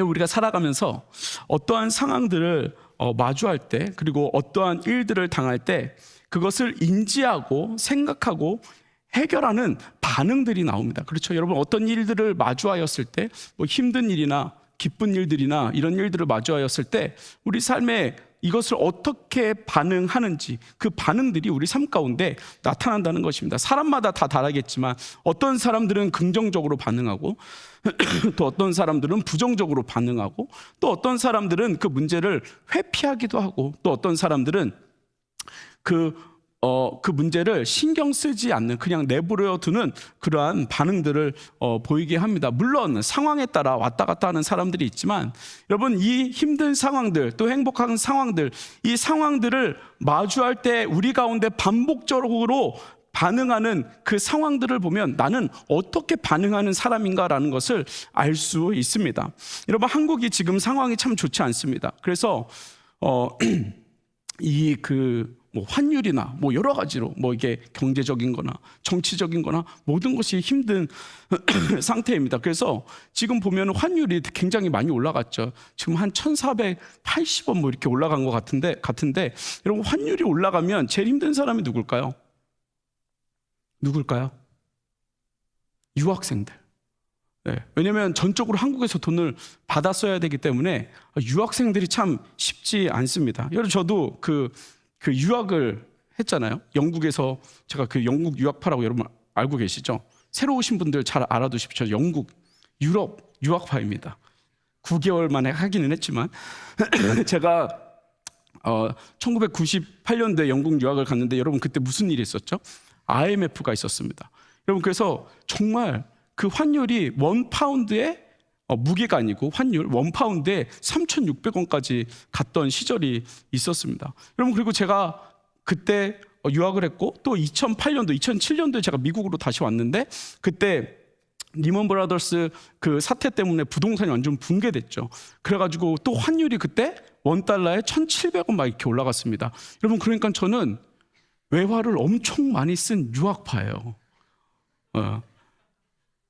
우리가 살아가면서 어떠한 상황들을 마주할 때, 그리고 어떠한 일들을 당할 때 그것을 인지하고 생각하고 해결하는 반응들이 나옵니다. 그렇죠? 여러분, 어떤 일들을 마주하였을 때, 뭐 힘든 일이나 기쁜 일들이나 이런 일들을 마주하였을 때 우리 삶에 이것을 어떻게 반응하는지, 그 반응들이 우리 삶 가운데 나타난다는 것입니다. 사람마다 다 다르겠지만 어떤 사람들은 긍정적으로 반응하고 또 어떤 사람들은 부정적으로 반응하고, 또 어떤 사람들은 그 문제를 회피하기도 하고, 또 어떤 사람들은 그 문제를 신경 쓰지 않는, 그냥 내버려 두는 그러한 반응들을 보이게 합니다. 물론 상황에 따라 왔다 갔다 하는 사람들이 있지만, 여러분, 이 힘든 상황들, 또 행복한 상황들, 이 상황들을 마주할 때 우리 가운데 반복적으로 반응하는 그 상황들을 보면 나는 어떻게 반응하는 사람인가라는 것을 알 수 있습니다. 여러분, 한국이 지금 상황이 참 좋지 않습니다. 그래서 뭐 환율이나 뭐 여러 가지로 뭐 이게 경제적인 거나 정치적인 거나 모든 것이 힘든 상태입니다. 그래서 지금 보면 환율이 굉장히 많이 올라갔죠. 지금 한 1480원 뭐 이렇게 올라간 것 같은데 여러분, 환율이 올라가면 제일 힘든 사람이 누굴까요? 유학생들. 네. 왜냐하면 전적으로 한국에서 돈을 받아 써야 되기 때문에 유학생들이 참 쉽지 않습니다. 여러분, 저도 그 유학을 했잖아요. 영국에서. 제가 그 영국 유학파라고 여러분 알고 계시죠? 새로 오신 분들 잘 알아두십시오. 영국, 유럽 유학파입니다. 9개월 만에 하기는 했지만 제가 1998년도에 영국 유학을 갔는데, 여러분 그때 무슨 일이 있었죠? IMF가 있었습니다. 여러분, 그래서 정말 그 환율이 원 파운드에 무게가 아니고 환율 원 파운드에 3,600원까지 갔던 시절이 있었습니다. 여러분, 그리고 제가 그때 유학을 했고, 또 2008년도, 2007년도에 제가 미국으로 다시 왔는데, 그때 리먼 브라더스 그 사태 때문에 부동산이 완전 붕괴됐죠. 그래가지고 또 환율이 그때 원 달러에 1,700원 막 이렇게 올라갔습니다. 여러분, 그러니까 저는 외화를 엄청 많이 쓴 유학파예요.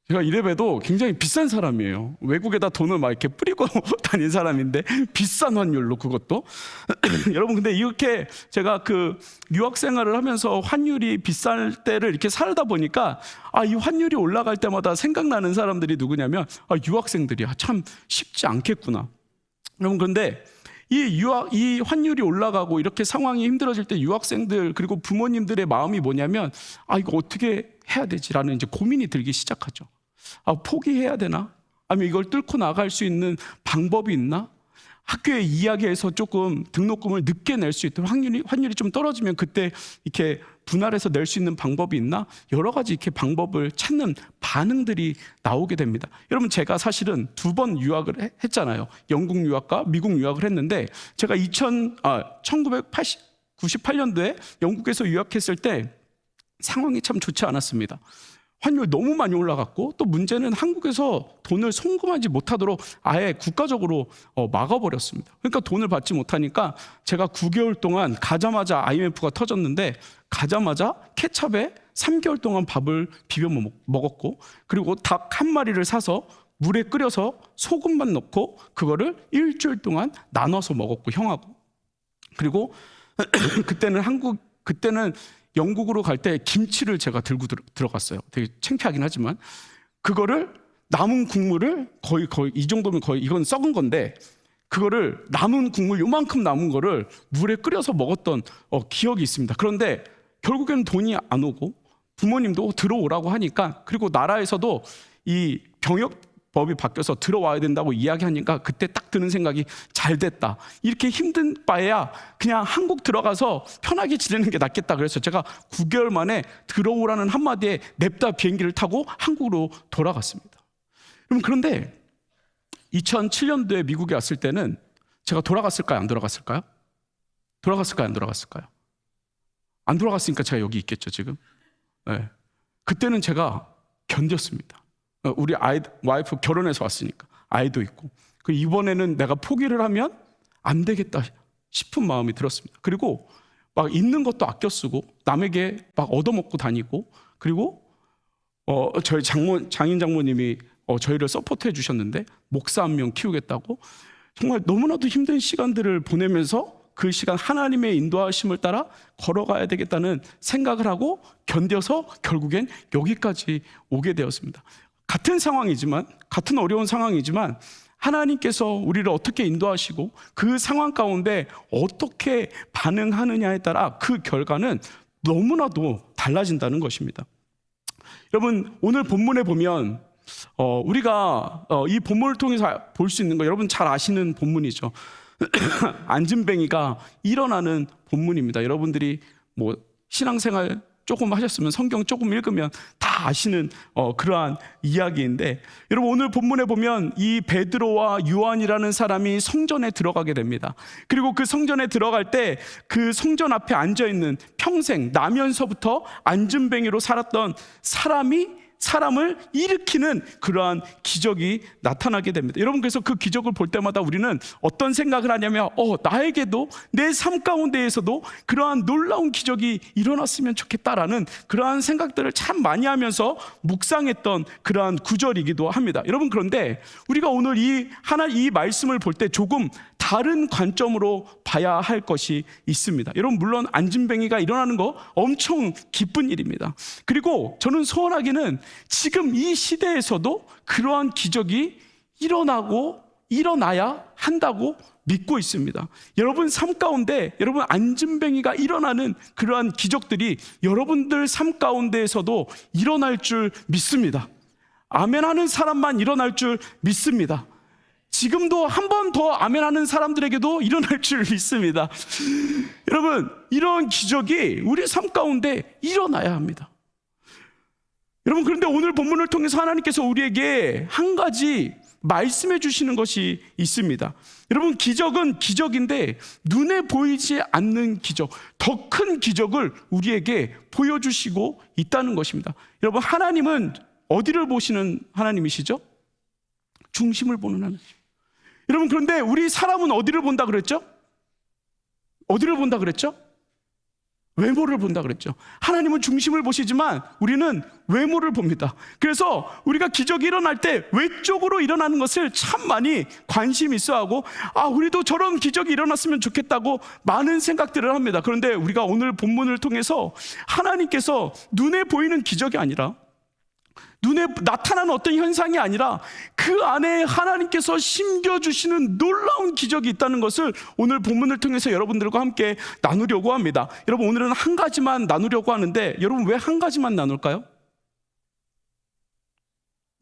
제가 이래봬도 굉장히 비싼 사람이에요. 외국에다 돈을 막 이렇게 뿌리고 다닌 사람인데, 비싼 환율로, 그것도. 여러분, 근데 이렇게 제가 그 유학 생활을 하면서 환율이 비쌀 때를 이렇게 살다 보니까 이 환율이 올라갈 때마다 생각나는 사람들이 누구냐면 유학생들이 참 쉽지 않겠구나. 여러분, 그런데 이 환율이 올라가고 이렇게 상황이 힘들어질 때 유학생들, 그리고 부모님들의 마음이 뭐냐면 이거 어떻게 해야 되지라는 이제 고민이 들기 시작하죠. 포기해야 되나? 아니면 이걸 뚫고 나갈 수 있는 방법이 있나? 학교에 이야기해서 조금 등록금을 늦게 낼 수 있도록, 환율이 좀 떨어지면 그때 이렇게 분할해서 낼 수 있는 방법이 있나? 여러 가지 이렇게 방법을 찾는 반응들이 나오게 됩니다. 여러분, 제가 사실은 2번 유학을 했잖아요. 영국 유학과 미국 유학을 했는데, 제가 1998년도에 영국에서 유학했을 때 상황이 참 좋지 않았습니다. 환율이 너무 많이 올라갔고, 또 문제는 한국에서 돈을 송금하지 못하도록 아예 국가적으로 막아버렸습니다. 그러니까 돈을 받지 못하니까 제가 9개월 동안, 가자마자 IMF가 터졌는데 가자마자 케찹에 3개월 동안 밥을 비벼 먹었고, 그리고 닭 한 마리를 사서 물에 끓여서 소금만 넣고 그거를 일주일 동안 나눠서 먹었고, 형하고. 그리고 그때는 영국으로 갈 때 김치를 제가 들고 들어갔어요. 되게 창피하긴 하지만, 그거를 남은 국물을 거의 이 정도면 거의 이건 썩은 건데, 그거를 남은 국물 요만큼 남은 거를 물에 끓여서 먹었던 기억이 있습니다. 그런데 결국에는 돈이 안 오고, 부모님도 들어오라고 하니까, 그리고 나라에서도 이 병역법이 바뀌어서 들어와야 된다고 이야기하니까 그때 딱 드는 생각이, 잘 됐다. 이렇게 힘든 바에야 그냥 한국 들어가서 편하게 지내는 게 낫겠다. 그래서 제가 9개월 만에 들어오라는 한마디에 냅다 비행기를 타고 한국으로 돌아갔습니다. 그런데 2007년도에 미국에 왔을 때는 제가 돌아갔을까요? 안 돌아갔을까요? 안 돌아갔을까요? 안 돌아갔으니까 제가 여기 있겠죠, 지금. 네. 그때는 제가 견뎠습니다. 우리 와이프 결혼해서 왔으니까 아이도 있고, 이번에는 내가 포기를 하면 안 되겠다 싶은 마음이 들었습니다. 그리고 막 있는 것도 아껴 쓰고 남에게 막 얻어먹고 다니고, 그리고 저희 장인 장모님이 저희를 서포트해 주셨는데 목사 한 명 키우겠다고 정말 너무나도 힘든 시간들을 보내면서 그 시간 하나님의 인도하심을 따라 걸어가야 되겠다는 생각을 하고 견뎌서 결국엔 여기까지 오게 되었습니다. 같은 상황이지만, 같은 어려운 상황이지만 하나님께서 우리를 어떻게 인도하시고 그 상황 가운데 어떻게 반응하느냐에 따라 그 결과는 너무나도 달라진다는 것입니다. 여러분, 오늘 본문에 보면 우리가 이 본문을 통해서 볼 수 있는 거, 여러분 잘 아시는 본문이죠. 안진뱅이가 일어나는 본문입니다. 여러분들이 뭐 신앙생활 조금 하셨으면, 성경 조금 읽으면 다 아시는 그러한 이야기인데, 여러분 오늘 본문에 보면 이 베드로와 요한이라는 사람이 성전에 들어가게 됩니다. 그리고 그 성전에 들어갈 때 그 성전 앞에 앉아있는, 평생 나면서부터 안진뱅이로 살았던 사람을 일으키는 그러한 기적이 나타나게 됩니다. 여러분, 그래서 그 기적을 볼 때마다 우리는 어떤 생각을 하냐면 나에게도 내 삶 가운데에서도 그러한 놀라운 기적이 일어났으면 좋겠다라는 그러한 생각들을 참 많이 하면서 묵상했던 그러한 구절이기도 합니다. 여러분, 그런데 우리가 오늘 이 말씀을 볼 때 조금 다른 관점으로 봐야 할 것이 있습니다. 여러분, 물론 안진뱅이가 일어나는 거 엄청 기쁜 일입니다. 그리고 저는 소원하기는 지금 이 시대에서도 그러한 기적이 일어나야 한다고 믿고 있습니다. 여러분 삶 가운데, 여러분 안진뱅이가 일어나는 그러한 기적들이 여러분들 삶 가운데에서도 일어날 줄 믿습니다. 아멘하는 사람만 일어날 줄 믿습니다. 지금도 한 번 더 아멘하는 사람들에게도 일어날 줄 믿습니다. 여러분, 이런 기적이 우리 삶 가운데 일어나야 합니다. 여러분, 그런데 오늘 본문을 통해서 하나님께서 우리에게 한 가지 말씀해 주시는 것이 있습니다. 여러분, 기적은 기적인데 눈에 보이지 않는 기적, 더 큰 기적을 우리에게 보여주시고 있다는 것입니다. 여러분, 하나님은 어디를 보시는 하나님이시죠? 중심을 보는 하나님. 여러분, 그런데 우리 사람은 어디를 본다 그랬죠? 어디를 본다 그랬죠? 외모를 본다 그랬죠. 하나님은 중심을 보시지만 우리는 외모를 봅니다. 그래서 우리가 기적이 일어날 때 외적으로 일어나는 것을 참 많이 관심 있어 하고, 우리도 저런 기적이 일어났으면 좋겠다고 많은 생각들을 합니다. 그런데 우리가 오늘 본문을 통해서 하나님께서 눈에 보이는 기적이 아니라, 눈에 나타나는 어떤 현상이 아니라 그 안에 하나님께서 심겨주시는 놀라운 기적이 있다는 것을 오늘 본문을 통해서 여러분들과 함께 나누려고 합니다. 여러분, 오늘은 한 가지만 나누려고 하는데, 여러분 왜 한 가지만 나눌까요?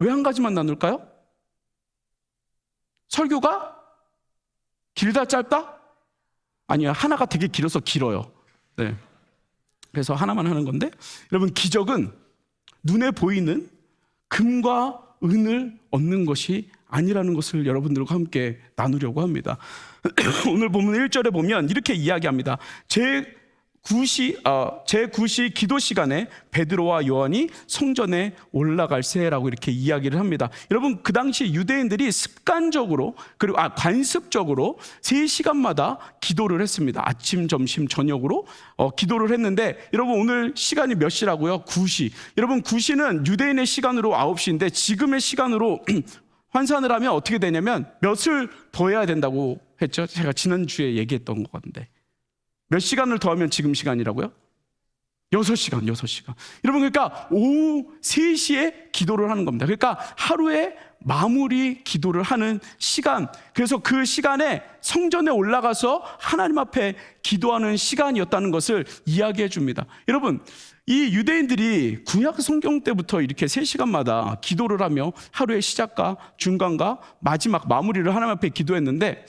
왜 한 가지만 나눌까요? 설교가 길다 짧다? 아니요, 하나가 되게 길어서 길어요. 네. 그래서 하나만 하는 건데, 여러분 기적은 눈에 보이는 금과 은을 얻는 것이 아니라는 것을 여러분들과 함께 나누려고 합니다. 오늘 본문 1절에 보면 이렇게 이야기합니다. 제9시 기도 시간에 베드로와 요한이 성전에 올라갈새라고 이렇게 이야기를 합니다. 여러분, 그 당시 유대인들이 습관적으로, 그리고 관습적으로 3시간마다 기도를 했습니다. 아침, 점심, 저녁으로 기도를 했는데, 여러분 오늘 시간이 몇 시라고요? 9시. 여러분 9시는 유대인의 시간으로 9시인데 지금의 시간으로 환산을 하면 어떻게 되냐면 몇을 더해야 된다고 했죠? 제가 지난주에 얘기했던 것 같은데 몇 시간을 더하면 지금 시간이라고요? 6시간. 여러분, 그러니까 오후 3시에 기도를 하는 겁니다. 그러니까 하루에 마무리 기도를 하는 시간, 그래서 그 시간에 성전에 올라가서 하나님 앞에 기도하는 시간이었다는 것을 이야기해 줍니다. 여러분, 이 유대인들이 구약 성경 때부터 이렇게 3시간마다 기도를 하며 하루의 시작과 중간과 마지막 마무리를 하나님 앞에 기도했는데,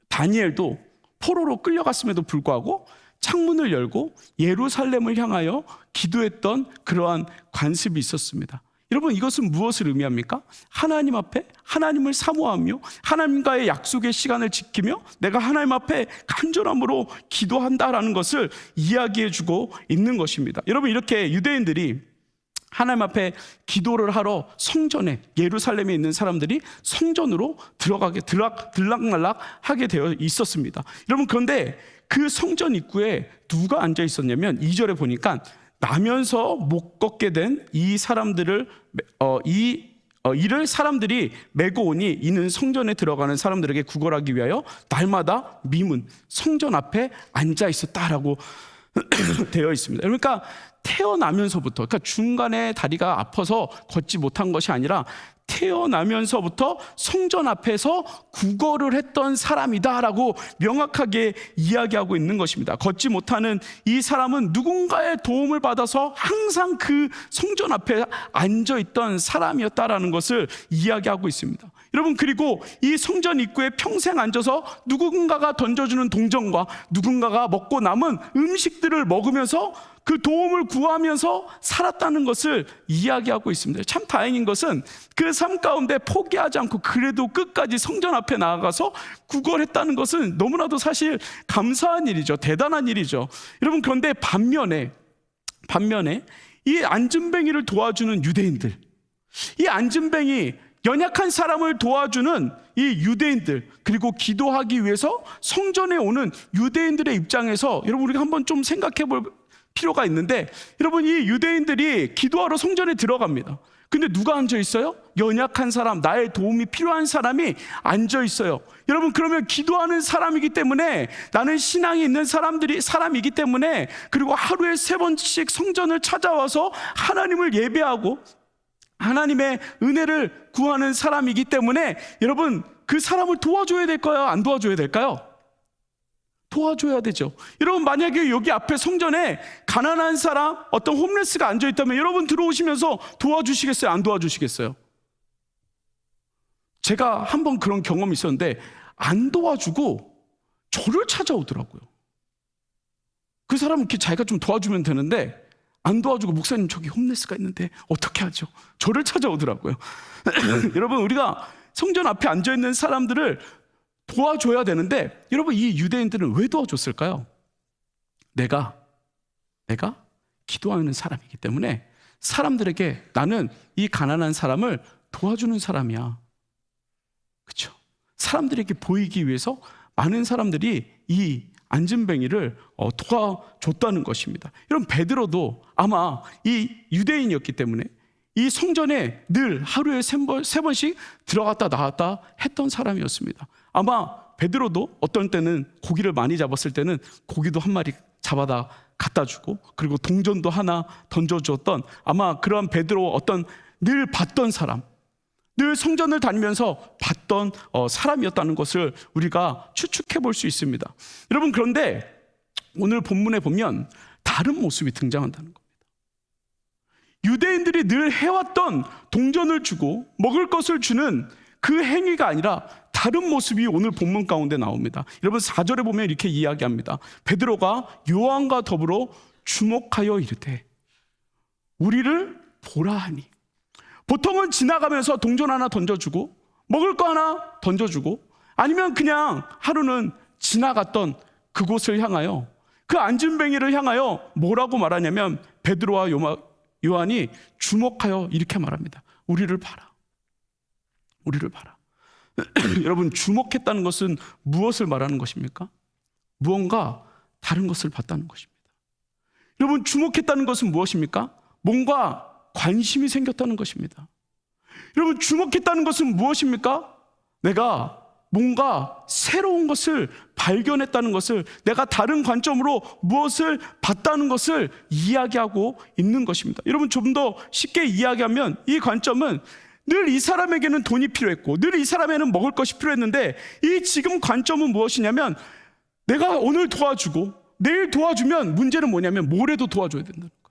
다니엘도 포로로 끌려갔음에도 불구하고 창문을 열고 예루살렘을 향하여 기도했던 그러한 관습이 있었습니다. 여러분, 이것은 무엇을 의미합니까? 하나님 앞에 하나님을 사모하며 하나님과의 약속의 시간을 지키며 내가 하나님 앞에 간절함으로 기도한다라는 것을 이야기해주고 있는 것입니다. 여러분, 이렇게 유대인들이 하나님 앞에 기도를 하러 성전에, 예루살렘에 있는 사람들이 성전으로 들락날락 하게 되어 있었습니다. 여러분, 그런데 그 성전 입구에 누가 앉아 있었냐면 2절에 보니까 나면서 못 걷게 된 이 사람들을 이를 사람들이 메고 오니 이는 성전에 들어가는 사람들에게 구걸하기 위하여 날마다 미문 성전 앞에 앉아 있었다라고 되어 있습니다. 그러니까 태어나면서부터, 그러니까 중간에 다리가 아파서 걷지 못한 것이 아니라 태어나면서부터 성전 앞에서 구걸을 했던 사람이다라고 명확하게 이야기하고 있는 것입니다. 걷지 못하는 이 사람은 누군가의 도움을 받아서 항상 그 성전 앞에 앉아 있던 사람이었다라는 것을 이야기하고 있습니다. 여러분, 그리고 이 성전 입구에 평생 앉아서 누군가가 던져주는 동전과 누군가가 먹고 남은 음식들을 먹으면서 그 도움을 구하면서 살았다는 것을 이야기하고 있습니다. 참 다행인 것은 그 삶 가운데 포기하지 않고 그래도 끝까지 성전 앞에 나아가서 구걸했다는 것은 너무나도 사실 감사한 일이죠. 대단한 일이죠. 여러분, 그런데 반면에 이 안진뱅이를 도와주는 유대인들, 이 안진뱅이 연약한 사람을 도와주는 이 유대인들, 그리고 기도하기 위해서 성전에 오는 유대인들의 입장에서 여러분, 우리가 한번 좀 생각해 볼 필요가 있는데, 여러분, 이 유대인들이 기도하러 성전에 들어갑니다. 근데 누가 앉아 있어요? 연약한 사람, 나의 도움이 필요한 사람이 앉아 있어요. 여러분, 그러면 기도하는 사람이기 때문에, 나는 신앙이 있는 사람이기 때문에, 그리고 하루에 3번씩 성전을 찾아와서 하나님을 예배하고 하나님의 은혜를 구하는 사람이기 때문에, 여러분, 그 사람을 도와줘야 될까요? 안 도와줘야 될까요? 도와줘야 되죠. 여러분, 만약에 여기 앞에 성전에 가난한 사람, 어떤 홈레스가 앉아 있다면 여러분 들어오시면서 도와주시겠어요? 안 도와주시겠어요? 제가 한번 그런 경험이 있었는데 안 도와주고 저를 찾아오더라고요. 그 사람은 이렇게 자기가 좀 도와주면 되는데 안 도와주고, 목사님 저기 홈레스가 있는데 어떻게 하죠? 저를 찾아오더라고요. 여러분, 우리가 성전 앞에 앉아 있는 사람들을 도와줘야 되는데, 여러분, 이 유대인들은 왜 도와줬을까요? 내가 기도하는 사람이기 때문에 사람들에게 나는 이 가난한 사람을 도와주는 사람이야. 그렇죠? 사람들에게 보이기 위해서 많은 사람들이 이 안진뱅이를 도와줬다는 것입니다. 여러분, 베드로도 아마 이 유대인이었기 때문에 이 성전에 늘 하루에 3번씩 들어갔다 나왔다 했던 사람이었습니다. 아마 베드로도 어떤 때는 고기를 많이 잡았을 때는 고기도 한 마리 잡아다 갖다 주고, 그리고 동전도 하나 던져주었던, 아마 그런 베드로 어떤 늘 봤던 사람, 늘 성전을 다니면서 봤던 사람이었다는 것을 우리가 추측해 볼 수 있습니다. 여러분, 그런데 오늘 본문에 보면 다른 모습이 등장한다는 겁니다. 유대인들이 늘 해왔던 동전을 주고 먹을 것을 주는 그 행위가 아니라 다른 모습이 오늘 본문 가운데 나옵니다. 여러분, 4절에 보면 이렇게 이야기합니다. 베드로가 요한과 더불어 주목하여 이르되 우리를 보라 하니. 보통은 지나가면서 동전 하나 던져주고 먹을 거 하나 던져주고, 아니면 그냥 하루는 지나갔던 그곳을 향하여, 그 안진뱅이를 향하여 뭐라고 말하냐면, 베드로와 요한이 주목하여 이렇게 말합니다. 우리를 봐라. 우리를 봐라. 여러분, 주목했다는 것은 무엇을 말하는 것입니까? 무언가 다른 것을 봤다는 것입니다. 여러분, 주목했다는 것은 무엇입니까? 뭔가 관심이 생겼다는 것입니다. 여러분, 주목했다는 것은 무엇입니까? 내가 뭔가 새로운 것을 발견했다는 것을, 내가 다른 관점으로 무엇을 봤다는 것을 이야기하고 있는 것입니다. 여러분, 좀 더 쉽게 이야기하면 이 관점은 늘 이 사람에게는 돈이 필요했고 늘 이 사람에게는 먹을 것이 필요했는데, 이 지금 관점은 무엇이냐면, 내가 오늘 도와주고 내일 도와주면 문제는 뭐냐면 모레도 도와줘야 된다는 거예요.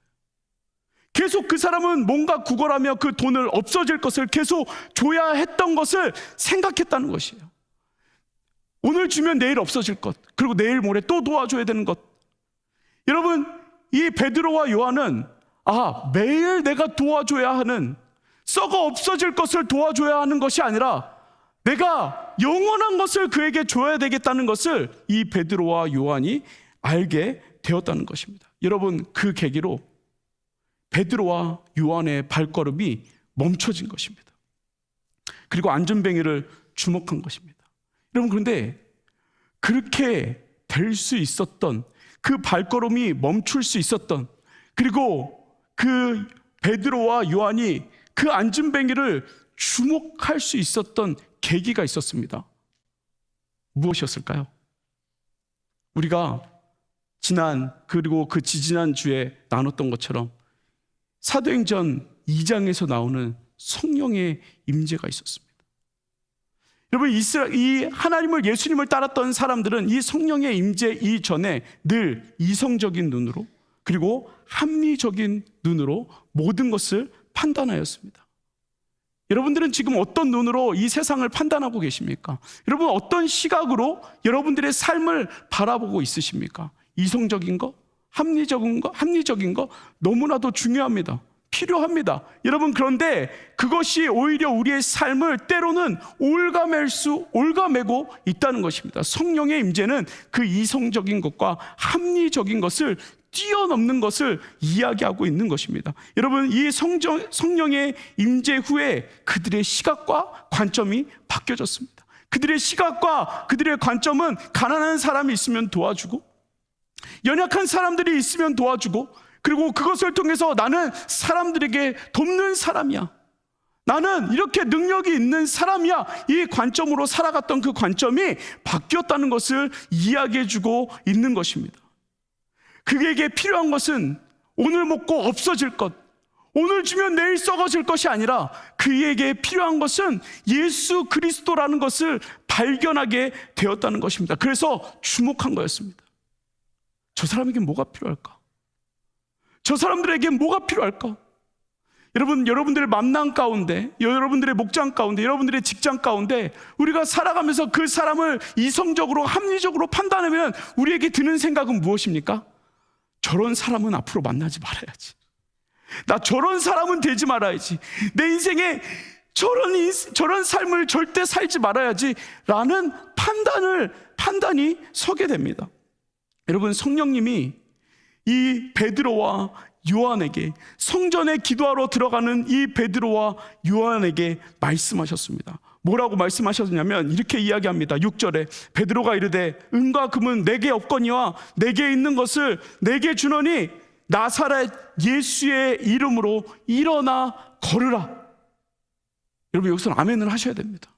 계속 그 사람은 뭔가 구걸하며 그 돈을 없어질 것을 계속 줘야 했던 것을 생각했다는 것이에요. 오늘 주면 내일 없어질 것, 그리고 내일 모레 또 도와줘야 되는 것. 여러분, 이 베드로와 요한은 매일 내가 도와줘야 하는, 썩어 없어질 것을 도와줘야 하는 것이 아니라 내가 영원한 것을 그에게 줘야 되겠다는 것을 이 베드로와 요한이 알게 되었다는 것입니다. 여러분, 그 계기로 베드로와 요한의 발걸음이 멈춰진 것입니다. 그리고 안진뱅이를 주목한 것입니다. 여러분, 그런데 그렇게 될 수 있었던, 그 발걸음이 멈출 수 있었던, 그리고 그 베드로와 요한이 그 안진뱅이를 주목할 수 있었던 계기가 있었습니다. 무엇이었을까요? 우리가 그리고 그 지지난 주에 나눴던 것처럼 사도행전 2장에서 나오는 성령의 임재가 있었습니다. 여러분, 이 하나님을, 예수님을 따랐던 사람들은 이 성령의 임재 이전에 늘 이성적인 눈으로, 그리고 합리적인 눈으로 모든 것을 판단하였습니다. 여러분들은 지금 어떤 눈으로 이 세상을 판단하고 계십니까? 여러분, 어떤 시각으로 여러분들의 삶을 바라보고 있으십니까? 이성적인 거? 합리적인 거? 너무나도 중요합니다. 필요합니다. 여러분, 그런데 그것이 오히려 우리의 삶을 때로는 올가매고 있다는 것입니다. 성령의 임재는 그 이성적인 것과 합리적인 것을 뛰어넘는 것을 이야기하고 있는 것입니다. 여러분, 이 성령의 임재 후에 그들의 시각과 관점이 바뀌어졌습니다. 그들의 시각과 그들의 관점은 가난한 사람이 있으면 도와주고, 연약한 사람들이 있으면 도와주고, 그리고 그것을 통해서 나는 사람들에게 돕는 사람이야, 나는 이렇게 능력이 있는 사람이야, 이 관점으로 살아갔던 그 관점이 바뀌었다는 것을 이야기해주고 있는 것입니다. 그에게 필요한 것은 오늘 먹고 없어질 것, 오늘 주면 내일 썩어질 것이 아니라 그에게 필요한 것은 예수 그리스도라는 것을 발견하게 되었다는 것입니다. 그래서 주목한 거였습니다. 저 사람에게 뭐가 필요할까? 저 사람들에게 뭐가 필요할까? 여러분, 여러분들의 만남 가운데, 여러분들의 목장 가운데, 여러분들의 직장 가운데 우리가 살아가면서 그 사람을 이성적으로, 합리적으로 판단하면 우리에게 드는 생각은 무엇입니까? 저런 사람은 앞으로 만나지 말아야지, 나 저런 사람은 되지 말아야지, 내 인생에 저런 삶을 절대 살지 말아야지 라는 판단이 서게 됩니다. 여러분, 성령님이 이 베드로와 요한에게, 성전에 기도하러 들어가는 이 베드로와 요한에게 말씀하셨습니다. 뭐라고 말씀하셨냐면 이렇게 이야기합니다. 6절에 베드로가 이르되 은과 금은 내게 없거니와 내게 있는 것을 내게 주노니 나사렛 예수의 이름으로 일어나 걸으라. 여러분, 여기서는 아멘을 하셔야 됩니다.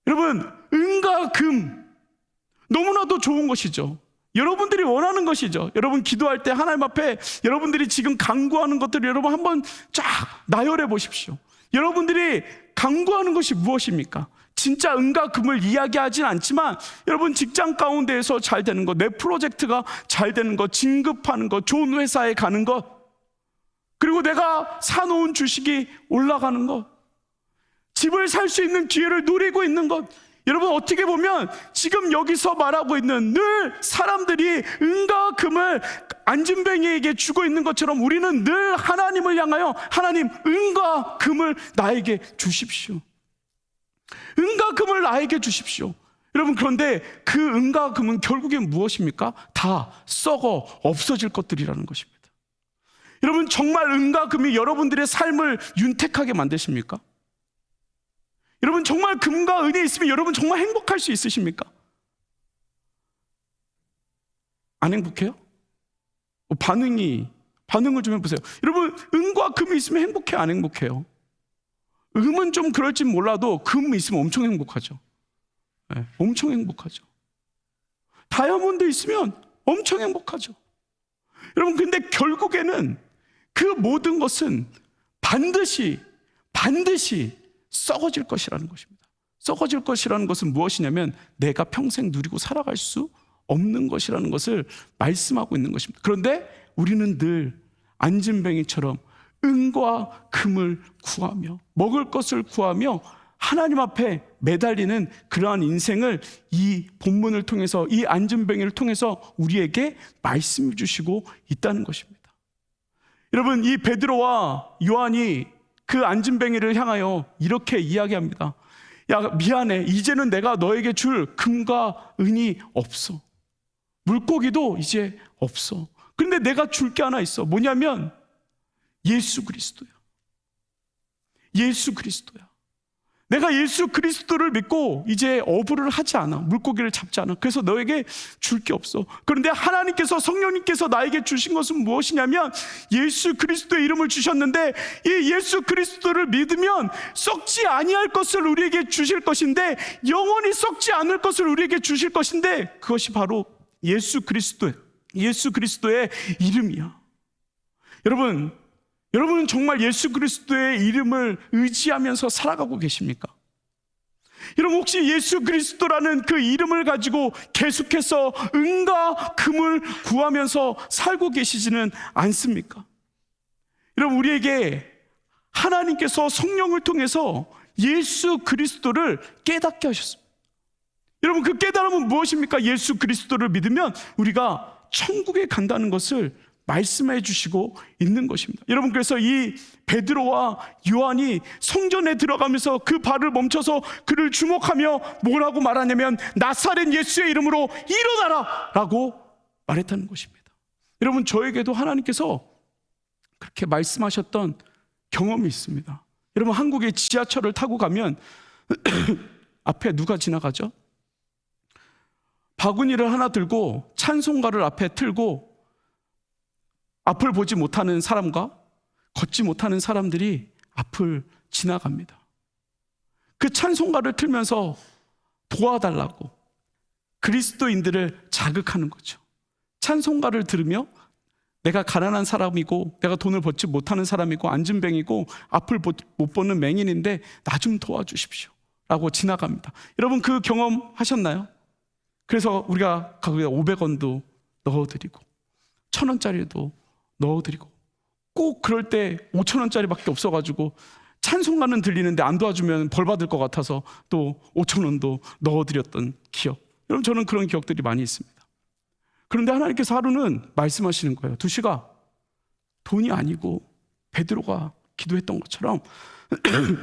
여러분, 은과 금 너무나도 좋은 것이죠. 여러분들이 원하는 것이죠. 여러분, 기도할 때 하나님 앞에 여러분들이 지금 간구하는 것들을 여러분 한번 쫙 나열해 보십시오. 여러분들이 간구하는 것이 무엇입니까? 진짜 은과 금을 이야기하진 않지만 여러분, 직장 가운데에서 잘 되는 것, 내 프로젝트가 잘 되는 것, 진급하는 것, 좋은 회사에 가는 것, 그리고 내가 사놓은 주식이 올라가는 것, 집을 살 수 있는 기회를 누리고 있는 것. 여러분, 어떻게 보면 지금 여기서 말하고 있는 늘 사람들이 은과 금을 안진뱅이에게 주고 있는 것처럼 우리는 늘 하나님을 향하여 하나님, 은과 금을 나에게 주십시오, 은과 금을 나에게 주십시오. 여러분, 그런데 그 은과 금은 결국엔 무엇입니까? 다 썩어 없어질 것들이라는 것입니다. 여러분, 정말 은과 금이 여러분들의 삶을 윤택하게 만드십니까? 여러분, 정말 금과 은이 있으면 여러분 정말 행복할 수 있으십니까? 안 행복해요? 반응을 좀 해보세요. 여러분, 은과 금이 있으면 행복해요, 안 행복해요? 음은 좀 그럴지 몰라도 금이 있으면 엄청 행복하죠. 네, 엄청 행복하죠. 다이아몬드 있으면 엄청 행복하죠. 여러분, 근데 결국에는 그 모든 것은 반드시 썩어질 것이라는 것입니다. 썩어질 것이라는 것은 무엇이냐면 내가 평생 누리고 살아갈 수 없는 것이라는 것을 말씀하고 있는 것입니다. 그런데 우리는 늘 안진뱅이처럼 은과 금을 구하며 먹을 것을 구하며 하나님 앞에 매달리는 그러한 인생을 이 본문을 통해서, 이 안진뱅이를 통해서 우리에게 말씀해 주시고 있다는 것입니다. 여러분, 이 베드로와 요한이 그 안진뱅이를 향하여 이렇게 이야기합니다. 야, 미안해, 이제는 내가 너에게 줄 금과 은이 없어, 물고기도 이제 없어. 그런데 내가 줄 게 하나 있어. 뭐냐면 예수 그리스도야. 예수 그리스도야. 내가 예수 그리스도를 믿고 이제 어부를 하지 않아. 물고기를 잡지 않아. 그래서 너에게 줄 게 없어. 그런데 하나님께서, 성령님께서 나에게 주신 것은 무엇이냐면 예수 그리스도의 이름을 주셨는데, 이 예수 그리스도를 믿으면 썩지 아니할 것을 우리에게 주실 것인데, 영원히 썩지 않을 것을 우리에게 주실 것인데, 그것이 바로 예수 그리스도의 이름이야. 여러분은 정말 예수 그리스도의 이름을 의지하면서 살아가고 계십니까? 여러분, 혹시 예수 그리스도라는 그 이름을 가지고 계속해서 은과 금을 구하면서 살고 계시지는 않습니까? 여러분, 우리에게 하나님께서 성령을 통해서 예수 그리스도를 깨닫게 하셨습니다. 여러분, 그 깨달음은 무엇입니까? 예수 그리스도를 믿으면 우리가 천국에 간다는 것을 말씀해 주시고 있는 것입니다. 여러분, 그래서 이 베드로와 요한이 성전에 들어가면서 그 발을 멈춰서 그를 주목하며 뭐라고 말하냐면 나사렛 예수의 이름으로 일어나라 라고 말했다는 것입니다. 여러분, 저에게도 하나님께서 그렇게 말씀하셨던 경험이 있습니다. 여러분, 한국의 지하철을 타고 가면 앞에 누가 지나가죠? 바구니를 하나 들고 찬송가를 앞에 틀고 앞을 보지 못하는 사람과 걷지 못하는 사람들이 앞을 지나갑니다. 그 찬송가를 틀면서 도와달라고 그리스도인들을 자극하는 거죠. 찬송가를 들으며 내가 가난한 사람이고 내가 돈을 벌지 못하는 사람이고 안진뱅이고 앞을 못 보는 맹인인데 나 좀 도와주십시오 라고 지나갑니다. 여러분, 그 경험 하셨나요? 그래서 우리가 거기다 500원도 넣어드리고 1,000원짜리도 넣어드리고, 꼭 그럴 때 5,000원짜리밖에 없어가지고 찬송가는 들리는데 안 도와주면 벌 받을 것 같아서 또 5,000원도 넣어드렸던 기억. 여러분, 저는 그런 기억들이 많이 있습니다. 그런데 하나님께서 하루는 말씀하시는 거예요. 두시가 돈이 아니고 베드로가 기도했던 것처럼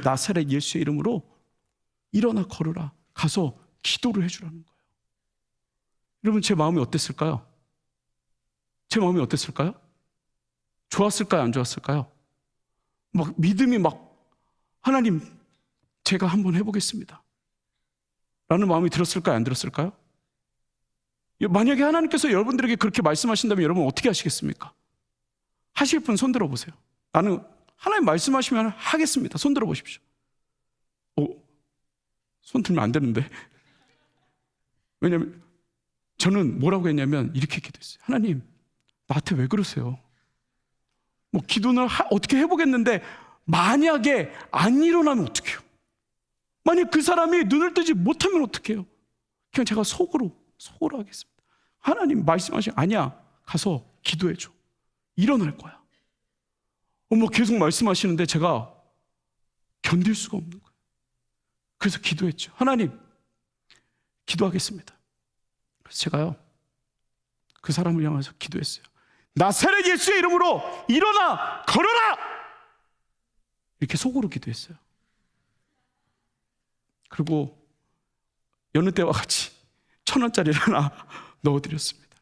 나사렛 예수의 이름으로 일어나 걸으라, 가서 기도를 해주라는 거예요. 여러분, 제 마음이 어땠을까요? 제 마음이 어땠을까요? 좋았을까요? 안 좋았을까요? 막 믿음이 하나님, 제가 한번 해보겠습니다 라는 마음이 들었을까요? 안 들었을까요? 만약에 하나님께서 여러분들에게 그렇게 말씀하신다면 여러분 어떻게 하시겠습니까? 하실 분 손 들어보세요. 나는 하나님 말씀하시면 하겠습니다. 손 들어보십시오. 손 들면 안 되는데. 왜냐하면 저는 뭐라고 했냐면 이렇게 기도했어요. 하나님, 나한테 왜 그러세요? 기도는 어떻게 해보겠는데 만약에 안 일어나면 어떡해요? 만약 그 사람이 눈을 뜨지 못하면 어떡해요? 그냥 제가 속으로 하겠습니다. 하나님 말씀하시면 아니야, 가서 기도해줘, 일어날 거야. 계속 말씀하시는데 제가 견딜 수가 없는 거예요. 그래서 기도했죠. 하나님, 기도하겠습니다. 그래서 제가요, 그 사람을 향해서 기도했어요. 나사렛 예수의 이름으로 일어나 걸어라! 이렇게 속으로 기도했어요. 그리고 여느 때와 같이 1,000원짜리를 하나 넣어드렸습니다.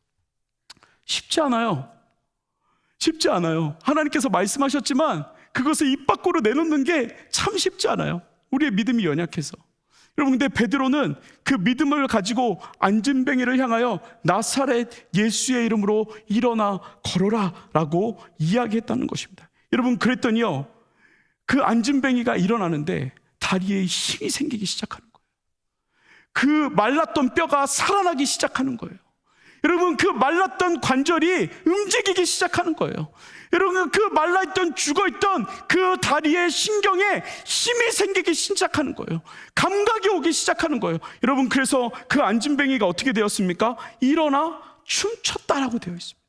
쉽지 않아요. 하나님께서 말씀하셨지만 그것을 입 밖으로 내놓는 게 참 쉽지 않아요. 우리의 믿음이 연약해서. 여러분, 근데 베드로는 그 믿음을 가지고 안진뱅이를 향하여 나사렛 예수의 이름으로 일어나 걸어라 라고 이야기했다는 것입니다. 여러분, 그랬더니요, 그 안진뱅이가 일어나는데 다리에 힘이 생기기 시작하는 거예요. 그 말랐던 뼈가 살아나기 시작하는 거예요. 여러분, 그 말랐던 관절이 움직이기 시작하는 거예요. 여러분, 그 말라있던 죽어있던 그 다리의 신경에 힘이 생기기 시작하는 거예요. 감각이 오기 시작하는 거예요. 여러분, 그래서 그 안진뱅이가 어떻게 되었습니까? 일어나 춤췄다라고 되어 있습니다.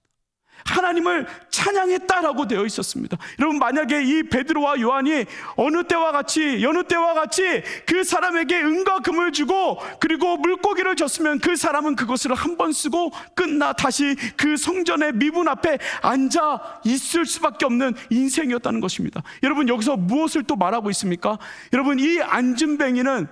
하나님을 찬양했다라고 되어 있었습니다. 여러분, 만약에 이 베드로와 요한이 여느 때와 같이 그 사람에게 은과 금을 주고 그리고 물고기를 줬으면 그 사람은 그것을 한 번 쓰고 끝나 다시 그 성전의 미문 앞에 앉아 있을 수밖에 없는 인생이었다는 것입니다. 여러분, 여기서 무엇을 또 말하고 있습니까? 여러분, 이 안진뱅이는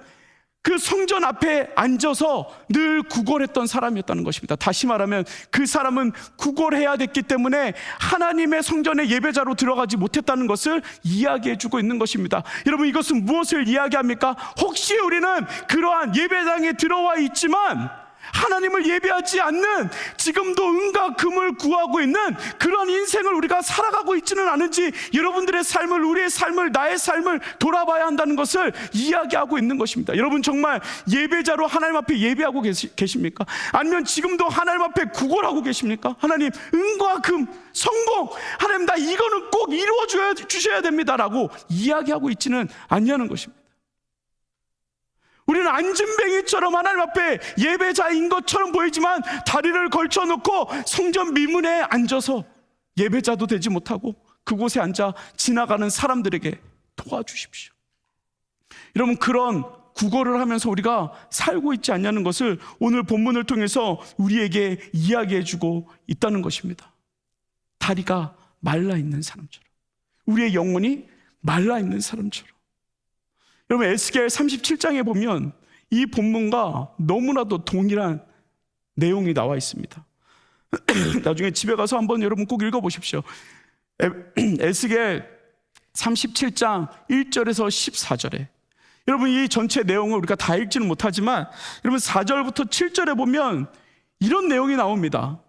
그 성전 앞에 앉아서 늘 구걸했던 사람이었다는 것입니다. 다시 말하면 그 사람은 구걸해야 됐기 때문에 하나님의 성전의 예배자로 들어가지 못했다는 것을 이야기해 주고 있는 것입니다. 여러분, 이것은 무엇을 이야기합니까? 혹시 우리는 그러한 예배당에 들어와 있지만 하나님을 예배하지 않는, 지금도 은과 금을 구하고 있는 그런 인생을 우리가 살아가고 있지는 않은지, 여러분들의 삶을, 우리의 삶을, 나의 삶을 돌아봐야 한다는 것을 이야기하고 있는 것입니다. 여러분, 정말 예배자로 하나님 앞에 예배하고 계십니까? 아니면 지금도 하나님 앞에 구걸하고 계십니까? 하나님, 은과 금, 성공, 하나님 나 이거는 꼭 이루어 주셔야 됩니다라고 이야기하고 있지는 않냐는 것입니다. 우리는 안진뱅이처럼 하나님 앞에 예배자인 것처럼 보이지만 다리를 걸쳐놓고 성전 미문에 앉아서 예배자도 되지 못하고 그곳에 앉아 지나가는 사람들에게 도와주십시오. 여러분, 그런 구걸을 하면서 우리가 살고 있지 않냐는 것을 오늘 본문을 통해서 우리에게 이야기해주고 있다는 것입니다. 다리가 말라있는 사람처럼, 우리의 영혼이 말라있는 사람처럼. 여러분, 에스겔 37장에 보면 이 본문과 너무나도 동일한 내용이 나와 있습니다. 나중에 집에 가서 한번 여러분 꼭 읽어보십시오. 에스겔 37장 1절에서 14절에 여러분, 이 전체 내용을 우리가 다 읽지는 못하지만 여러분 4절부터 7절에 보면 이런 내용이 나옵니다.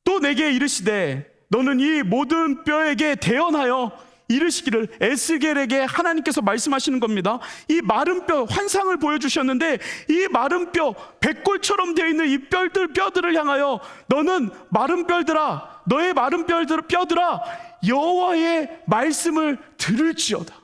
또 내게 이르시되 너는 이 모든 뼈에게 대언하여 이르시기를, 에스겔에게 하나님께서 말씀하시는 겁니다. 이 마른 뼈, 환상을 보여주셨는데 이 마른 뼈, 백골처럼 되어 있는 이 뼈들을 향하여 너는 마른 뼈들아, 너의 마른 뼈들아, 여호와의 말씀을 들을지어다.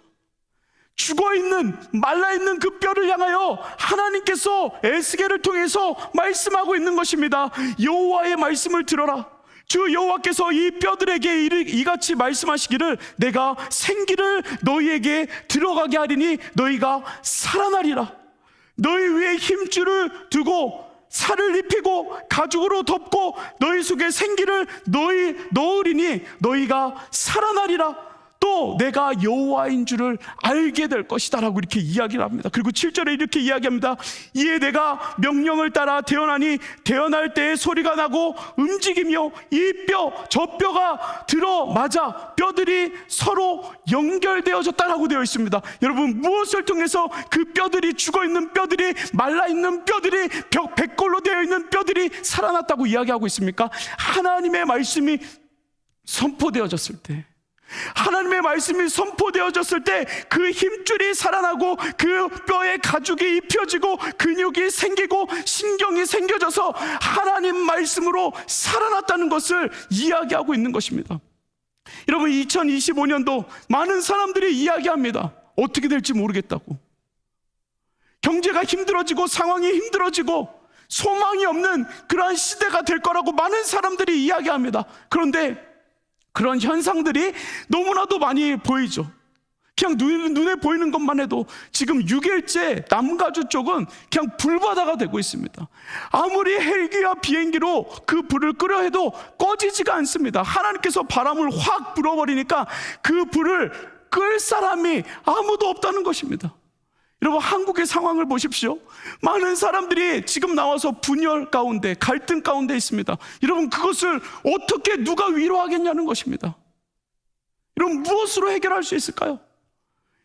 죽어있는, 말라있는 그 뼈를 향하여 하나님께서 에스겔을 통해서 말씀하고 있는 것입니다. 여호와의 말씀을 들어라. 주 여호와께서 이 뼈들에게 이같이 말씀하시기를, 내가 생기를 너희에게 들어가게 하리니 너희가 살아나리라. 너희 위에 힘줄을 두고 살을 입히고 가죽으로 덮고 너희 속에 생기를 넣으리니 너희가 살아나리라. 또 내가 여호와인 줄을 알게 될 것이다 라고 이렇게 이야기를 합니다. 그리고 7절에 이렇게 이야기합니다. 이에 내가 명령을 따라 대언하니 대언할 때에 소리가 나고 움직이며 이 뼈 저 뼈가 들어맞아 뼈들이 서로 연결되어졌다라고 되어 있습니다. 여러분, 무엇을 통해서 그 뼈들이, 죽어있는 뼈들이, 말라있는 뼈들이, 백골로 되어 있는 뼈들이 살아났다고 이야기하고 있습니까? 하나님의 말씀이 선포되어졌을 때, 하나님의 말씀이 선포되어졌을 때 그 힘줄이 살아나고 그 뼈에 가죽이 입혀지고 근육이 생기고 신경이 생겨져서 하나님 말씀으로 살아났다는 것을 이야기하고 있는 것입니다. 여러분, 2025년도 많은 사람들이 이야기합니다. 어떻게 될지 모르겠다고. 경제가 힘들어지고 상황이 힘들어지고 소망이 없는 그러한 시대가 될 거라고 많은 사람들이 이야기합니다. 그런데 그런 현상들이 너무나도 많이 보이죠. 그냥 눈에 보이는 것만 해도 지금 6일째 남가주 쪽은 그냥 불바다가 되고 있습니다. 아무리 헬기와 비행기로 그 불을 끄려 해도 꺼지지가 않습니다. 하나님께서 바람을 확 불어버리니까 그 불을 끌 사람이 아무도 없다는 것입니다. 여러분, 한국의 상황을 보십시오. 많은 사람들이 지금 나와서 분열 가운데, 갈등 가운데 있습니다. 여러분, 그것을 어떻게 누가 위로하겠냐는 것입니다. 여러분, 무엇으로 해결할 수 있을까요?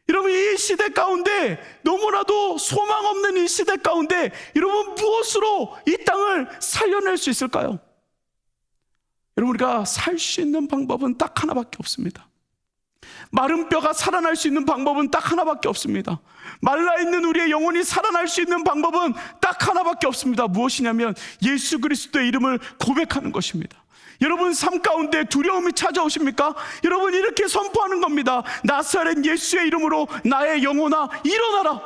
여러분, 이 시대 가운데, 너무나도 소망 없는 이 시대 가운데 여러분, 무엇으로 이 땅을 살려낼 수 있을까요? 여러분, 우리가 살 수 있는 방법은 딱 하나밖에 없습니다. 마른 뼈가 살아날 수 있는 방법은 딱 하나밖에 없습니다. 말라있는 우리의 영혼이 살아날 수 있는 방법은 딱 하나밖에 없습니다. 무엇이냐면 예수 그리스도의 이름을 고백하는 것입니다. 여러분, 삶 가운데 두려움이 찾아오십니까? 여러분, 이렇게 선포하는 겁니다. 나사렛 예수의 이름으로 나의 영혼아 일어나라.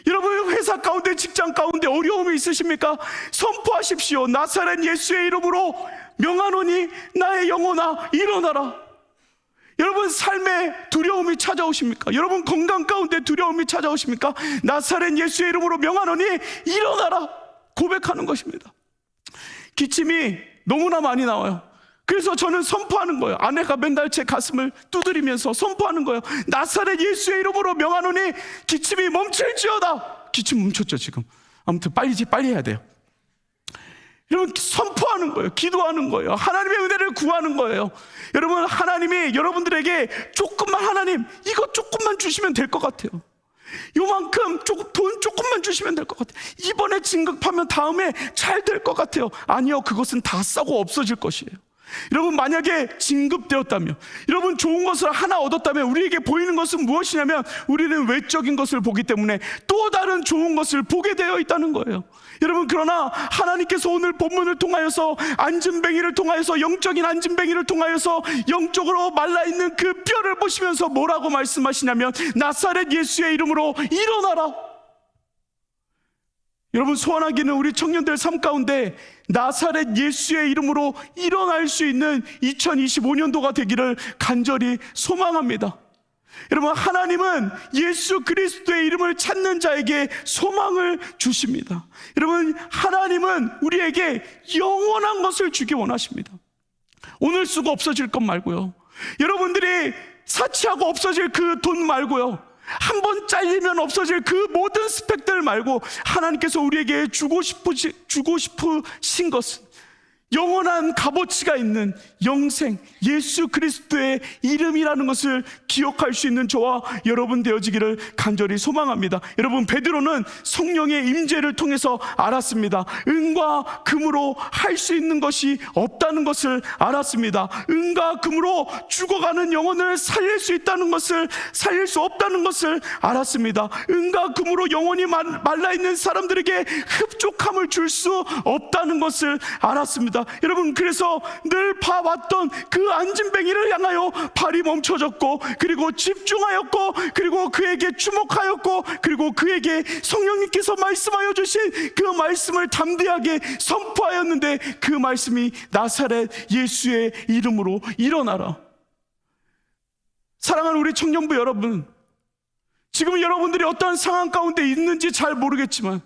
여러분, 회사 가운데, 직장 가운데 어려움이 있으십니까? 선포하십시오. 나사렛 예수의 이름으로 명하노니 나의 영혼아 일어나라. 여러분, 삶에 두려움이 찾아오십니까? 여러분, 건강 가운데 두려움이 찾아오십니까? 나사렛 예수의 이름으로 명하노니 일어나라. 고백하는 것입니다. 기침이 너무나 많이 나와요. 그래서 저는 선포하는 거예요. 아내가 맨날 제 가슴을 두드리면서 선포하는 거예요. 나사렛 예수의 이름으로 명하노니 기침이 멈출지어다. 기침 멈췄죠 지금. 아무튼 빨리 해야 돼요. 여러분, 선포하는 거예요. 기도하는 거예요. 하나님의 은혜를 구하는 거예요. 여러분, 하나님이 여러분들에게 하나님 이거 조금만 주시면 될 것 같아요. 요만큼 돈 조금만 주시면 될 것 같아요. 이번에 진급하면 다음에 잘 될 것 같아요. 아니요, 그것은 다 싸고 없어질 것이에요. 여러분, 만약에 진급되었다면, 여러분 좋은 것을 하나 얻었다면 우리에게 보이는 것은 무엇이냐면 우리는 외적인 것을 보기 때문에 또 다른 좋은 것을 보게 되어 있다는 거예요. 여러분, 그러나 하나님께서 오늘 본문을 통하여서 안진뱅이를 통하여서, 영적인 안진뱅이를 통하여서 영적으로 말라있는 그 뼈를 보시면서 뭐라고 말씀하시냐면 나사렛 예수의 이름으로 일어나라. 여러분, 소원하기는 우리 청년들 삶 가운데 나사렛 예수의 이름으로 일어날 수 있는 2025년도가 되기를 간절히 소망합니다. 여러분, 하나님은 예수 그리스도의 이름을 찾는 자에게 소망을 주십니다. 여러분, 하나님은 우리에게 영원한 것을 주기 원하십니다. 오늘 쓰고 없어질 것 말고요, 여러분들이 사치하고 없어질 그 돈 말고요, 한 번 잘리면 없어질 그 모든 스펙들 말고 하나님께서 우리에게 주고 싶으신 것은 영원한 값어치가 있는 영생 예수 그리스도의 이름이라는 것을 기억할 수 있는 저와 여러분 되어지기를 간절히 소망합니다. 여러분, 베드로는 성령의 임재를 통해서 알았습니다. 은과 금으로 할 수 있는 것이 없다는 것을 알았습니다. 은과 금으로 죽어가는 영혼을 살릴 수 있다는 것을, 살릴 수 없다는 것을 알았습니다. 은과 금으로 영혼이 말라있는 사람들에게 흡족함을 줄 수 없다는 것을 알았습니다. 여러분, 그래서 늘 봐왔던 그 안진뱅이를 향하여 발이 멈춰졌고, 그리고 집중하였고, 그리고 그에게 주목하였고, 그리고 그에게 성령님께서 말씀하여 주신 그 말씀을 담대하게 선포하였는데, 그 말씀이 나사렛 예수의 이름으로 일어나라. 사랑하는 우리 청년부 여러분, 지금 여러분들이 어떠한 상황 가운데 있는지 잘 모르겠지만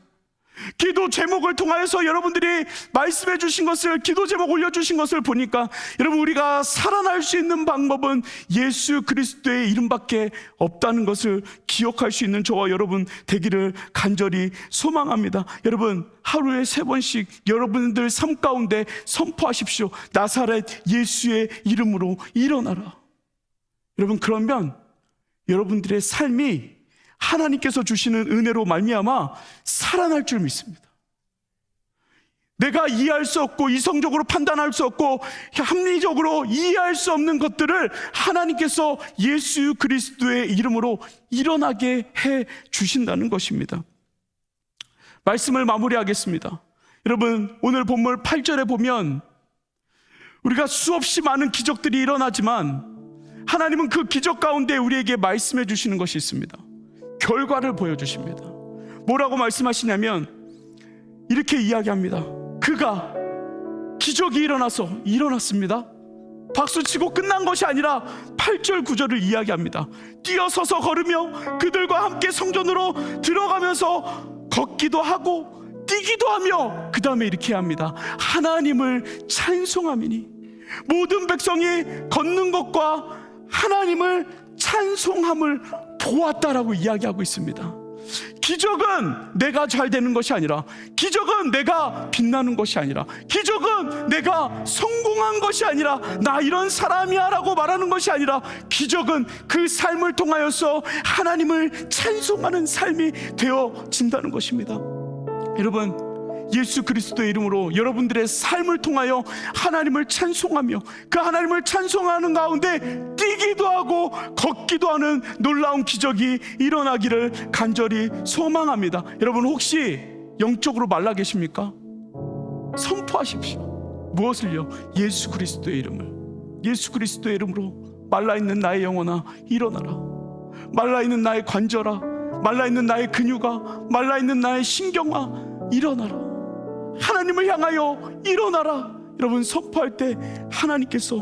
기도 제목을 통하여서 여러분들이 말씀해 주신 것을, 기도 제목 올려주신 것을 보니까 여러분, 우리가 살아날 수 있는 방법은 예수 그리스도의 이름밖에 없다는 것을 기억할 수 있는 저와 여러분 되기를 간절히 소망합니다. 여러분, 하루에 3번씩 여러분들 삶 가운데 선포하십시오. 나사렛 예수의 이름으로 일어나라. 여러분, 그러면 여러분들의 삶이 하나님께서 주시는 은혜로 말미암아 살아날 줄 믿습니다. 내가 이해할 수 없고 이성적으로 판단할 수 없고 합리적으로 이해할 수 없는 것들을 하나님께서 예수 그리스도의 이름으로 일어나게 해 주신다는 것입니다. 말씀을 마무리하겠습니다. 여러분, 오늘 본문 8절에 보면 우리가 수없이 많은 기적들이 일어나지만 하나님은 그 기적 가운데 우리에게 말씀해 주시는 것이 있습니다. 결과를 보여주십니다. 뭐라고 말씀하시냐면 이렇게 이야기합니다. 그가 기적이 일어났습니다. 박수치고 끝난 것이 아니라 8절 9절을 이야기합니다. 뛰어서서 걸으며 그들과 함께 성전으로 들어가면서 걷기도 하고 뛰기도 하며, 그 다음에 이렇게 합니다. 하나님을 찬송하미니. 모든 백성이 걷는 것과 하나님을 찬송함을 보았다라고 이야기하고 있습니다. 기적은 내가 잘 되는 것이 아니라, 기적은 내가 빛나는 것이 아니라, 기적은 내가 성공한 것이 아니라, 나 이런 사람이야 라고 말하는 것이 아니라, 기적은 그 삶을 통하여서 하나님을 찬송하는 삶이 되어진다는 것입니다. 여러분, 예수 그리스도의 이름으로 여러분들의 삶을 통하여 하나님을 찬송하며 그 하나님을 찬송하는 가운데 뛰기도 하고 걷기도 하는 놀라운 기적이 일어나기를 간절히 소망합니다. 여러분, 혹시 영적으로 말라 계십니까? 선포하십시오. 무엇을요? 예수 그리스도의 이름을. 예수 그리스도의 이름으로 말라있는 나의 영혼아 일어나라. 말라있는 나의 관절아, 말라있는 나의 근육아, 말라있는 나의 신경아 일어나라. 하나님을 향하여 일어나라. 여러분, 선포할 때 하나님께서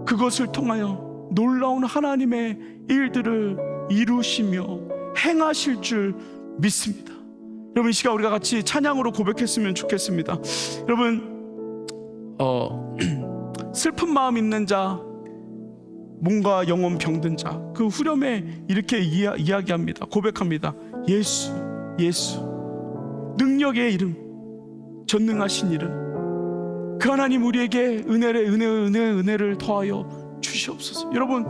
그것을 통하여 놀라운 하나님의 일들을 이루시며 행하실 줄 믿습니다. 여러분, 이 시간 우리가 같이 찬양으로 고백했으면 좋겠습니다. 여러분, 슬픈 마음 있는 자, 몸과 영혼 병든 자, 그 후렴에 이렇게 이야기합니다. 고백합니다. 예수 예수, 능력의 이름, 전능하신 이름, 그 하나님 우리에게 은혜를 더하여 주시옵소서. 여러분,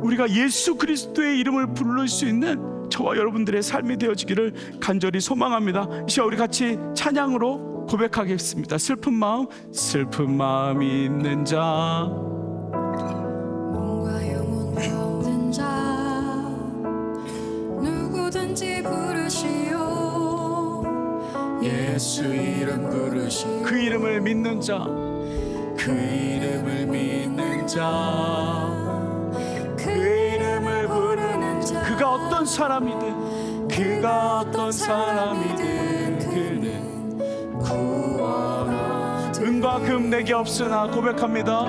우리가 예수 그리스도의 이름을 부를 수 있는 저와 여러분들의 삶이 되어지기를 간절히 소망합니다. 이 시간 우리 같이 찬양으로 고백하겠습니다. 슬픈 마음이 있는 자, 몸과 영혼 없는 자 누구든지 부르시오. 예수 이름 부르시오. 그 이름을 믿는 자, 그 이름을 믿는 자, 그 이름을 부르는 자, 그가 어떤 사람이든 그는 구원하되. 은과 금 내게 없으나 고백합니다.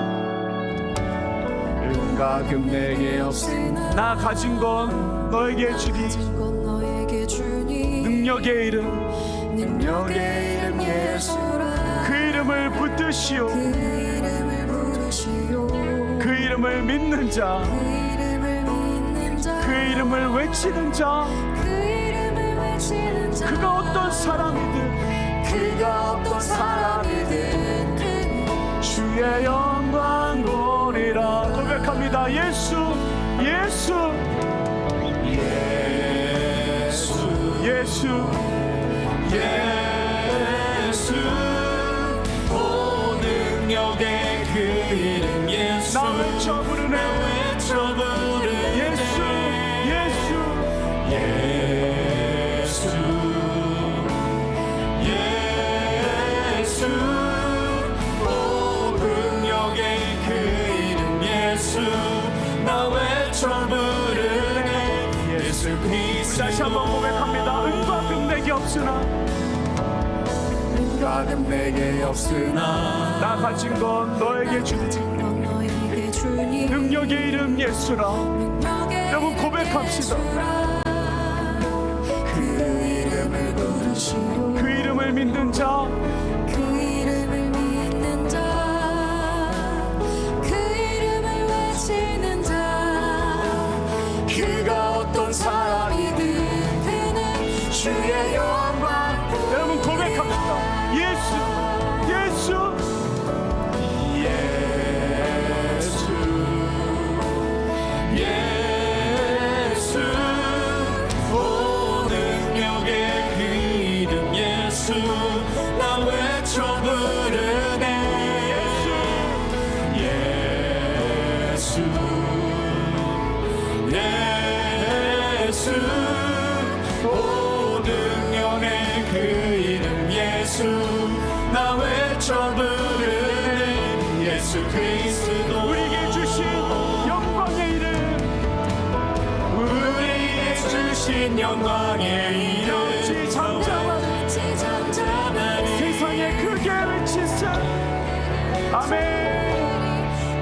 은과 금 내게 없으나 나 가진 건 너에게 주리. 가진 것 너에게 주니. 능력의 이름 능력의 이름 예수라. 그 이름을 붙드시오. 그 이름을 부르시오. 그 이름을 믿는 자, 그 이름을 믿는 자, 그 이름을 외치는 자, 그 이름을 외치는 자, 그가 어떤 사람이든 그는 주의 영광 보리라. 고백합니다. 예수 예수 예수 예수 오 능력의 그 이름 예수 나 외쳐 부르네. 외쳐 부르네 예수 예수 예수 예수 오 능력의 그 이름 예수 나 외쳐 부르네 예수 그리스도 다시 한번 고백합니다. 은과 금 내게 없으나 은과 금 내게 없으나 나 가진 건 너에게 주리. 가진 것 너에게 주니. 능력의 이름 예수라. 능력의 여러분 이름 고백합시다. 예수라. 그 이름을 부르시오. 그 이름을 믿는 자, 그 이름을 믿는 자, 그 이름을 외치는 자, 그가 어떤 사람이든 그는 주의 영광. 여러분 고백합시다. 예수 예수 예수 오 능력의 그 이름 예수 나 외쳐 부르네 예수 예수 오 능력의 그 이름 예수 나 외쳐 부르네 예수 그리스도 우리에게 주신 영광의 이름, 우리에게 주신 영광의 이름 어찌 잠잠한 세상에 크게 외치세. 아멘.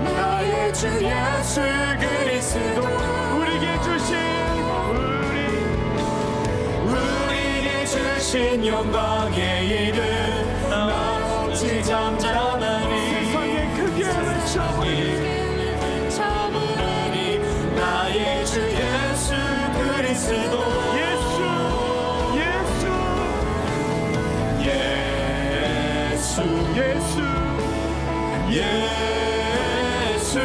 나의 주 예수 그리스도 우리에게 주신 우리에게 주신 영광의 이름 나 어찌 잠잠하니 세상에 크게 차부르니 나의 주 예수 그리스도 예수 예수 예수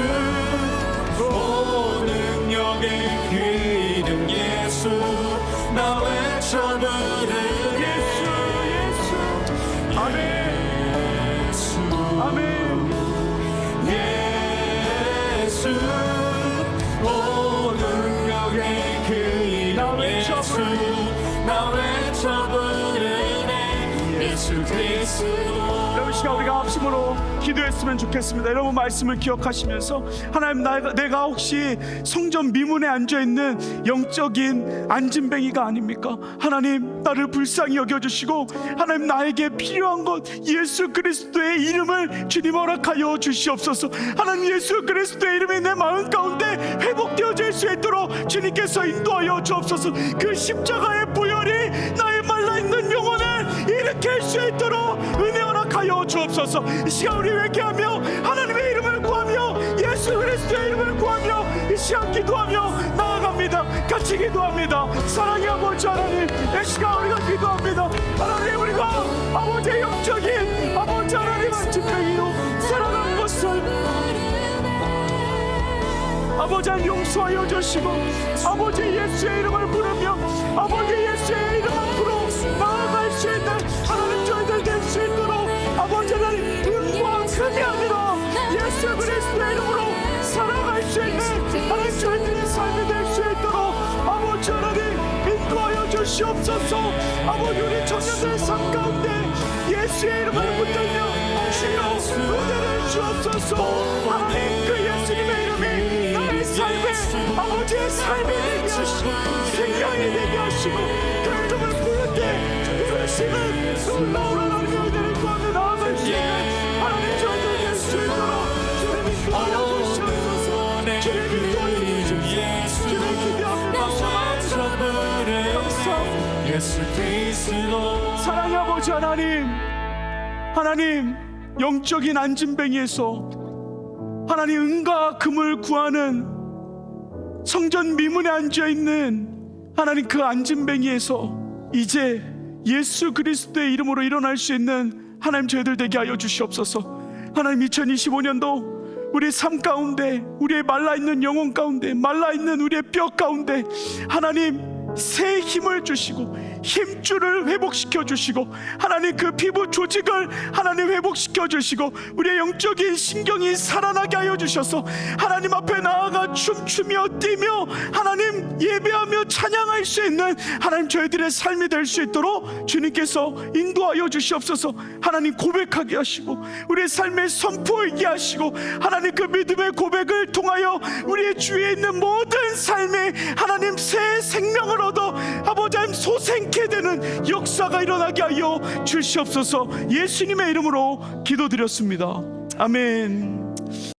오 능력의 그 이름 예수 나 외쳐 부르네 예수 아멘 아멘. 예수 오 능력의 그 이름 예수 나 외쳐 부르네 예수 그리스도. 여러분 시간 우리가 합심으로 기도했으면 좋겠습니다. 여러분 말씀을 기억하시면서 하나님 내가 혹시 성전 미문에 앉아있는 영적인 안진뱅이가 아닙니까? 하나님 나를 불쌍히 여겨주시고 하나님 나에게 필요한 것 예수 그리스도의 이름을 주님 허락하여 주시옵소서. 하나님 예수 그리스도의 이름이 내 마음 가운데 회복되어질 수 있도록 주님께서 인도하여 주옵소서. 그 십자가의 보혈이 나의 말라있는 영혼을 일으킬 수 있도록 은혜 허락하여 주옵소서. 이 시간 우리 회개하며 하나님의 이름을 구하며 예수 그리스도의 이름을 구하며 이 시간 기도하며 나아갑니다. 같이 같이 기도합니다. 사랑의 아버지 하나님, 이 시간 우리가 기도합니다. 하나님, 우리가 아버지의 영적인 아버지 하나님 안진뱅이로 살아가는 것을 아버지 하나님 용서하여 주시고, 아버지 예수의 이름을 부르며 아버지 예수의 이름 앞으로 나아갈 수 있는 하나님 저희들 될 수 있도록 아버지 하나님 은과 금이 아니라 예수 그리스도의 이름으로 살아갈 수 있는 하나님 저희들의 삶이 될 수 있도록 아버지 하나님 인도하여 주시옵소서. 아버지 우리 청년들의 삶 가운데 예수의 이름을 붙들며 주여 은혜를 주옵소서. 하나님 그 예수님의 이름이 나의 삶에 아버지의 삶이 되게 하시고 생명이 되게 하시고 그 이름을 부를 때 부르시는 놀라운 하나님의 은혜를 구하며 나아갈 수 있는 하나님 저희들 될 수 있도록 주님 인도하여 주시옵소서. 주님 인도하여 주시옵소서. 주님 기대합니다. 예수 그리스도. 사랑의 아버지 하나님, 하나님 영적인 안진뱅이에서 하나님 은과 금을 구하는 성전 미문에 앉아있는 하나님 그 안진뱅이에서 이제 예수 그리스도의 이름으로 일어날 수 있는 하나님 저희들 되게 하여 주시옵소서. 하나님 2025년도 우리의 삶 가운데, 우리의 말라있는 영혼 가운데, 말라있는 우리의 뼈 가운데 하나님 새 힘을 주시고 힘줄을 회복시켜 주시고 하나님 그 피부 조직을 하나님 회복시켜 주시고 우리의 영적인 신경이 살아나게 하여 주셔서 하나님 앞에 나아가 춤추며 뛰며 하나님 예배하며 찬양할 수 있는 하나님 저희들의 삶이 될 수 있도록 주님께서 인도하여 주시옵소서. 하나님 고백하게 하시고 우리의 삶의 선포하게 하시고 하나님 그 믿음의 고백을 통하여 우리의 주위에 있는 모든 삶에 하나님 새 생명을 얻어 아버지 하나님 소생케 되는 역사가 일어나게 하여 주시옵소서. 예수님의 이름으로 기도드렸습니다. 아멘.